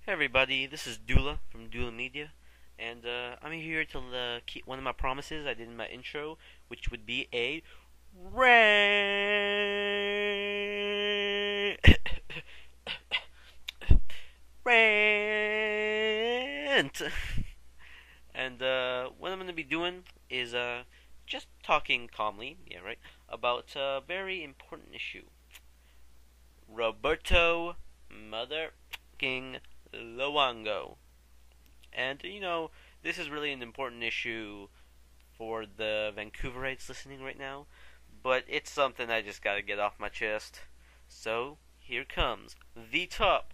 Hey everybody, this is Dula from Dula Media, and I'm here to keep one of my promises I did in my intro, which would be a rant. Rant. And what I'm going to be doing is just talking calmly, yeah, right, about a very important issue. Roberto Motherfucking Luongo. And, this is really an important issue for the Vancouverites listening right now, but it's something I just gotta get off my chest. So, here comes the top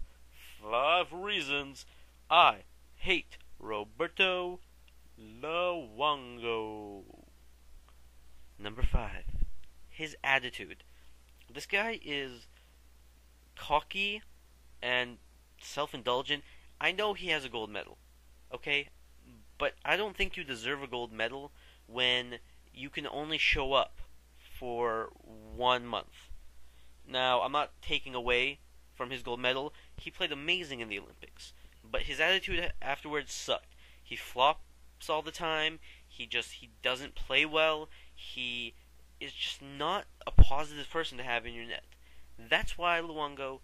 5 reasons I hate Roberto Luongo. Number 5. His attitude. This guy is cocky and self-indulgent. I know he has a gold medal, okay? But I don't think you deserve a gold medal when you can only show up for 1 month. Now, I'm not taking away from his gold medal. He played amazing in the Olympics, but his attitude afterwards sucked. He flops all the time. He doesn't play well. He is just not a positive person to have in your net. That's why Luongo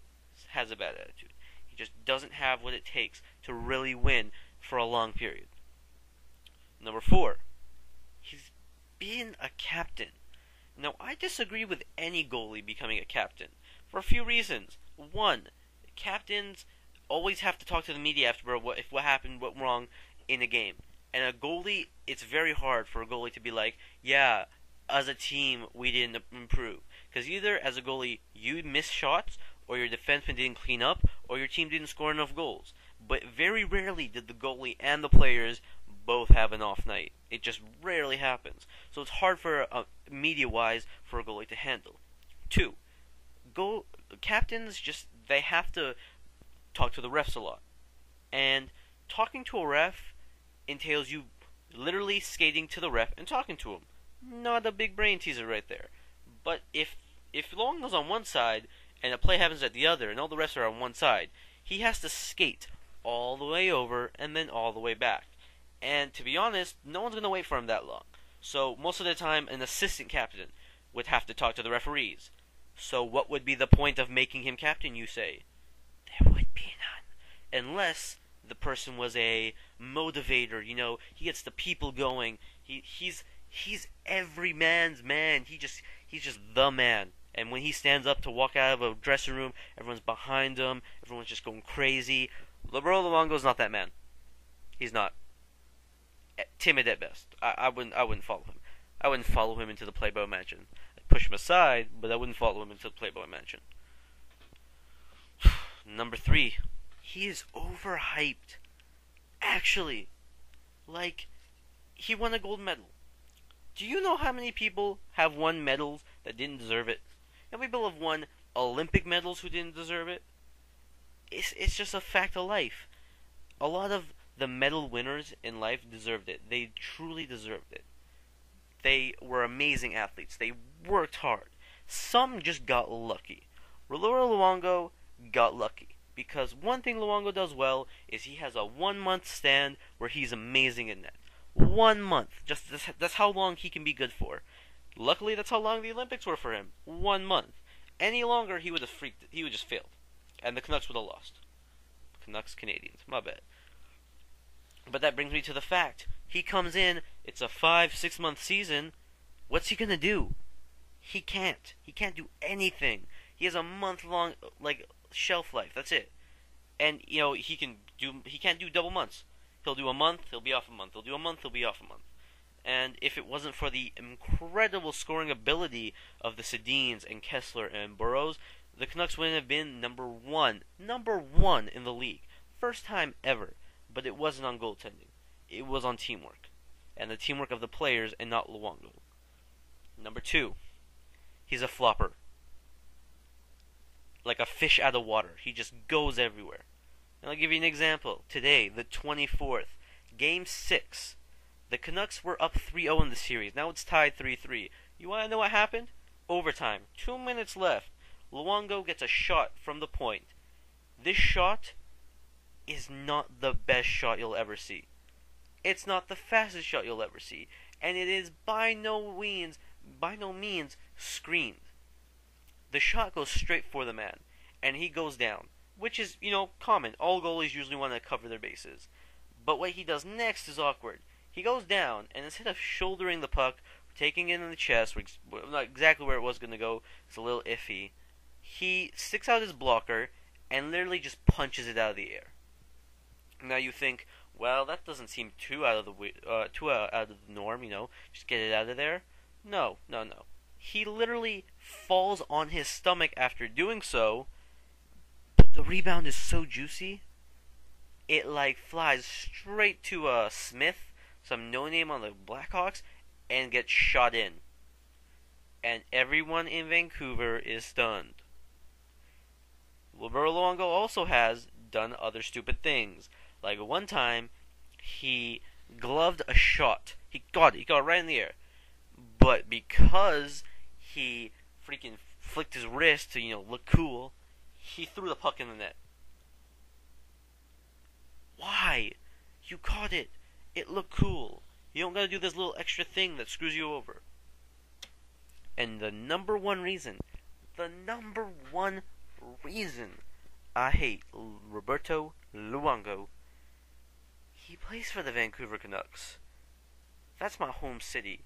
has a bad attitude. He just doesn't have what it takes to really win for a long period. Number 4, he's been a captain. Now, I disagree with any goalie becoming a captain for a few reasons. 1, captains always have to talk to the media after if what happened, what went wrong in a game. And a goalie, it's very hard for a goalie to be like, yeah, as a team, we didn't improve. Because either, as a goalie, you missed shots, or your defenseman didn't clean up, or your team didn't score enough goals. But very rarely did the goalie and the players both have an off night. It just rarely happens. So it's hard for, media-wise, for a goalie to handle. 2, captains they have to talk to the refs a lot. And talking to a ref entails you literally skating to the ref and talking to him. Not a big brain teaser right there. But if Luongo's on one side and a play happens at the other and all the refs are on one side, he has to skate all the way over and then all the way back. And to be honest, no one's going to wait for him that long. So most of the time, an assistant captain would have to talk to the referees. So what would be the point of making him captain, you say? There would be none. Unless the person was a motivator, he gets the people going. He's every man's man. He's just the man. And when he stands up to walk out of a dressing room, everyone's behind him. Everyone's just going crazy. Roberto Luongo's not that man. He's not. Timid at best. I wouldn't follow him. I wouldn't follow him into the Playboy Mansion. I'd push him aside, but I wouldn't follow him into the Playboy Mansion. Number 3. He is overhyped. Actually, he won a gold medal. Do you know how many people have won medals that didn't deserve it? How many people have won Olympic medals who didn't deserve it? It's just a fact of life. A lot of the medal winners in life deserved it. They truly deserved it. They were amazing athletes. They worked hard. Some just got lucky. Roberto Luongo got lucky. Because one thing Luongo does well is he has a 1-month stand where he's amazing in net. 1 month. That's how long he can be good for. Luckily, that's how long the Olympics were for him. 1 month. Any longer, he would have freaked. He would just failed, and the Canucks would have lost. Canucks, Canadians. My bad. But that brings me to the fact: he comes in. It's a 5-6 month season. What's he gonna do? He can't. He can't do anything. He has a month-long shelf life. That's it. And he can't do double months. He'll do a month, he'll be off a month. He'll do a month, he'll be off a month. And if it wasn't for the incredible scoring ability of the Sedins and Kessler and Burrows, the Canucks wouldn't have been number one in the league. First time ever. But it wasn't on goaltending. It was on teamwork. And the teamwork of the players and not Luongo. Number 2, he's a flopper. Like a fish out of water. He just goes everywhere. And I'll give you an example. Today, the 24th, Game 6. The Canucks were up 3-0 in the series. Now it's tied 3-3. You want to know what happened? Overtime. 2 minutes left. Luongo gets a shot from the point. This shot is not the best shot you'll ever see. It's not the fastest shot you'll ever see, and it is by no means screened. The shot goes straight for the man, and he goes down, which is, common. All goalies usually want to cover their bases. But what he does next is awkward. He goes down, and instead of shouldering the puck, taking it in the chest, not exactly where it was going to go, it's a little iffy, he sticks out his blocker and literally just punches it out of the air. Now you think, well, that doesn't seem too out of the norm, just get it out of there. No. He literally falls on his stomach after doing so, but the rebound is so juicy, it flies straight to Smith, some no-name on the Blackhawks, and gets shot in. And everyone in Vancouver is stunned. Luongo also has done other stupid things. Like one time, he gloved a shot. He got it right in the air. But because he freaking flicked his wrist to, look cool, he threw the puck in the net. Why? You caught it. It looked cool. You don't gotta do this little extra thing that screws you over. And the number one reason I hate Roberto Luongo, he plays for the Vancouver Canucks. That's my home city.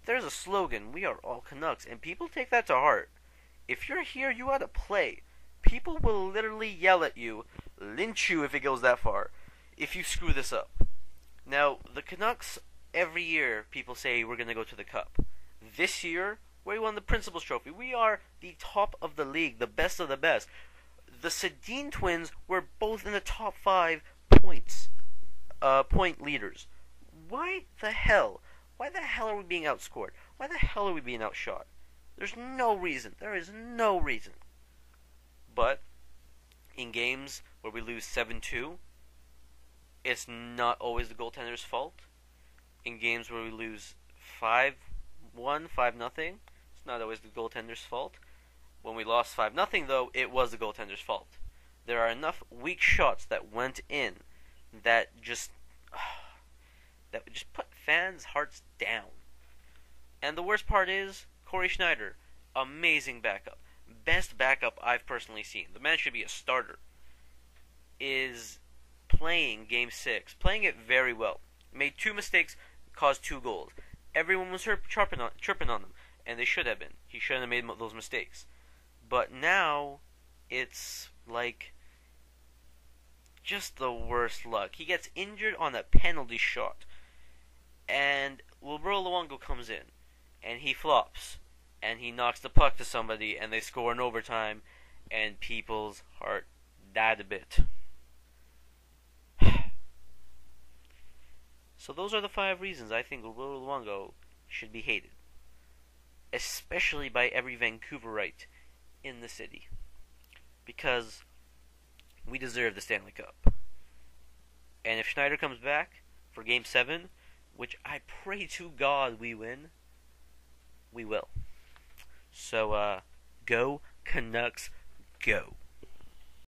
There's a slogan, we are all Canucks, and people take that to heart. If you're here, you ought to play. People will literally yell at you, lynch you if it goes that far, if you screw this up. Now, the Canucks, every year, people say we're going to go to the Cup. This year, we won the Principals Trophy. We are the top of the league, the best of the best. The Sedin twins were both in the top 5 point leaders. Why the hell? Why the hell are we being outscored? Why the hell are we being outshot? There's no reason. There is no reason. But in games where we lose 7-2, it's not always the goaltender's fault. In games where we lose 5-1, 5-0, it's not always the goaltender's fault. When we lost 5-0, though, it was the goaltender's fault. There are enough weak shots that went in that just put fans' hearts down. And the worst part is, Corey Schneider, amazing backup. Best backup I've personally seen. The man should be a starter. Is playing Game 6. Playing it very well. Made 2 mistakes, caused 2 goals. Everyone was chirping on them, and they should have been. He shouldn't have made those mistakes. But now, it's just the worst luck. He gets injured on a penalty shot, and Roberto Luongo comes in, and he flops, and he knocks the puck to somebody, and they score in overtime, and people's heart died a bit. So those are the 5 reasons I think Roberto Luongo should be hated, especially by every Vancouverite in the city, because we deserve the Stanley Cup. And if Schneider comes back for Game 7, which I pray to God we win, we will. So, go Canucks, go.